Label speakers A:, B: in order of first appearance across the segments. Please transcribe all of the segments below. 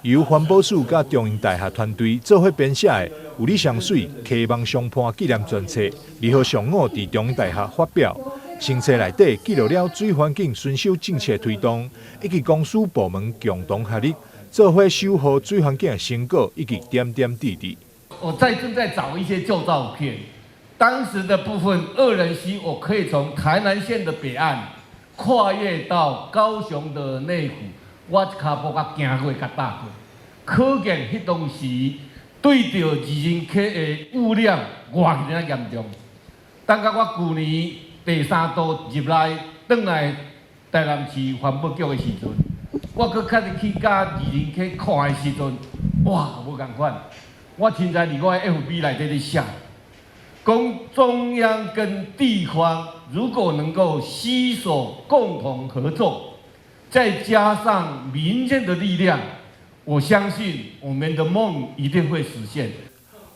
A: 由环保署甲中英大学团队做伙编写的《有你上水溪网上畔纪念专册》，2号上午伫中英大学发表。新册内底记录了水环境遵守政策推动，以及公司部门共同合力，做伙守护水环境的成果以及点点滴滴。
B: 我正在找一些旧照片，当时的部分二仁溪，我可以从台南县的北岸跨越到高雄的内湖。我一脚步甲行过，甲踏过，可见迄当时对着二仁溪的污染偌尔严重。等到我去年第3度入来，转来台南市环保局的时阵，我搁较入去甲二仁溪看的时阵，哇，无共款。我现在伫我的 FB 内底咧写，讲中央跟地方如果能够携手共同合作。再加上民间的力量，我相信我们的梦一定会实现。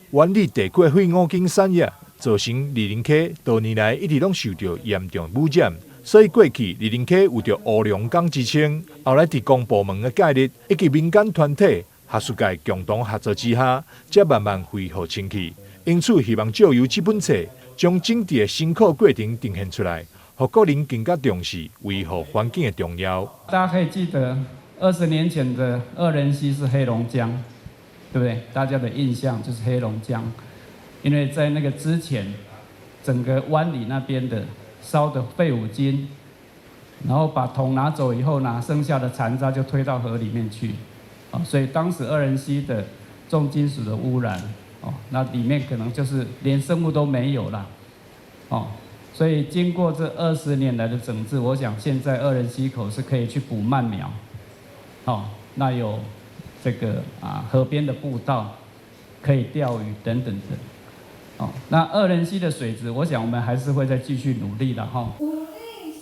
A: 原里地过废五金产业，造成二仁溪多年来一直拢受到严重污染，所以过去二仁溪有着乌龙港之称。后来伫公部门的介入以及民间团体、学术界共同合作之下，才慢慢恢复清气。因此，希望借由这本册，将整治的辛苦过程呈现出来。让国人更加重视维护环境的重要。
C: 大家可以记得，20年前的二仁溪是黑龙江，对不对？大家的印象就是黑龙江，因为在那个之前，整个湾里那边的烧的废五金，然后把铜拿走以后呢，剩下的残渣就推到河里面去，所以当时二仁溪的重金属的污染，那里面可能就是连生物都没有了，所以经过这20年来的整治，我想现在二仁溪口是可以去捕鳗苗，那有这个河边的步道，可以钓鱼等等的，那二仁溪的水质，我想我们还是会再继续努力的哈。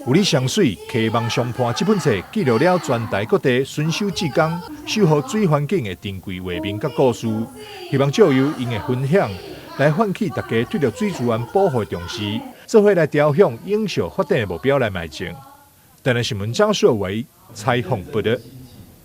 A: 有你上水溪网上畔这本册记录了全台各地巡守志工守护水环境的珍贵画面甲故事，希望借由因的分享来唤起大家对着水资源保护重视。做伙来朝向永续发展的目标来迈进。台南新闻张硕维采访报道。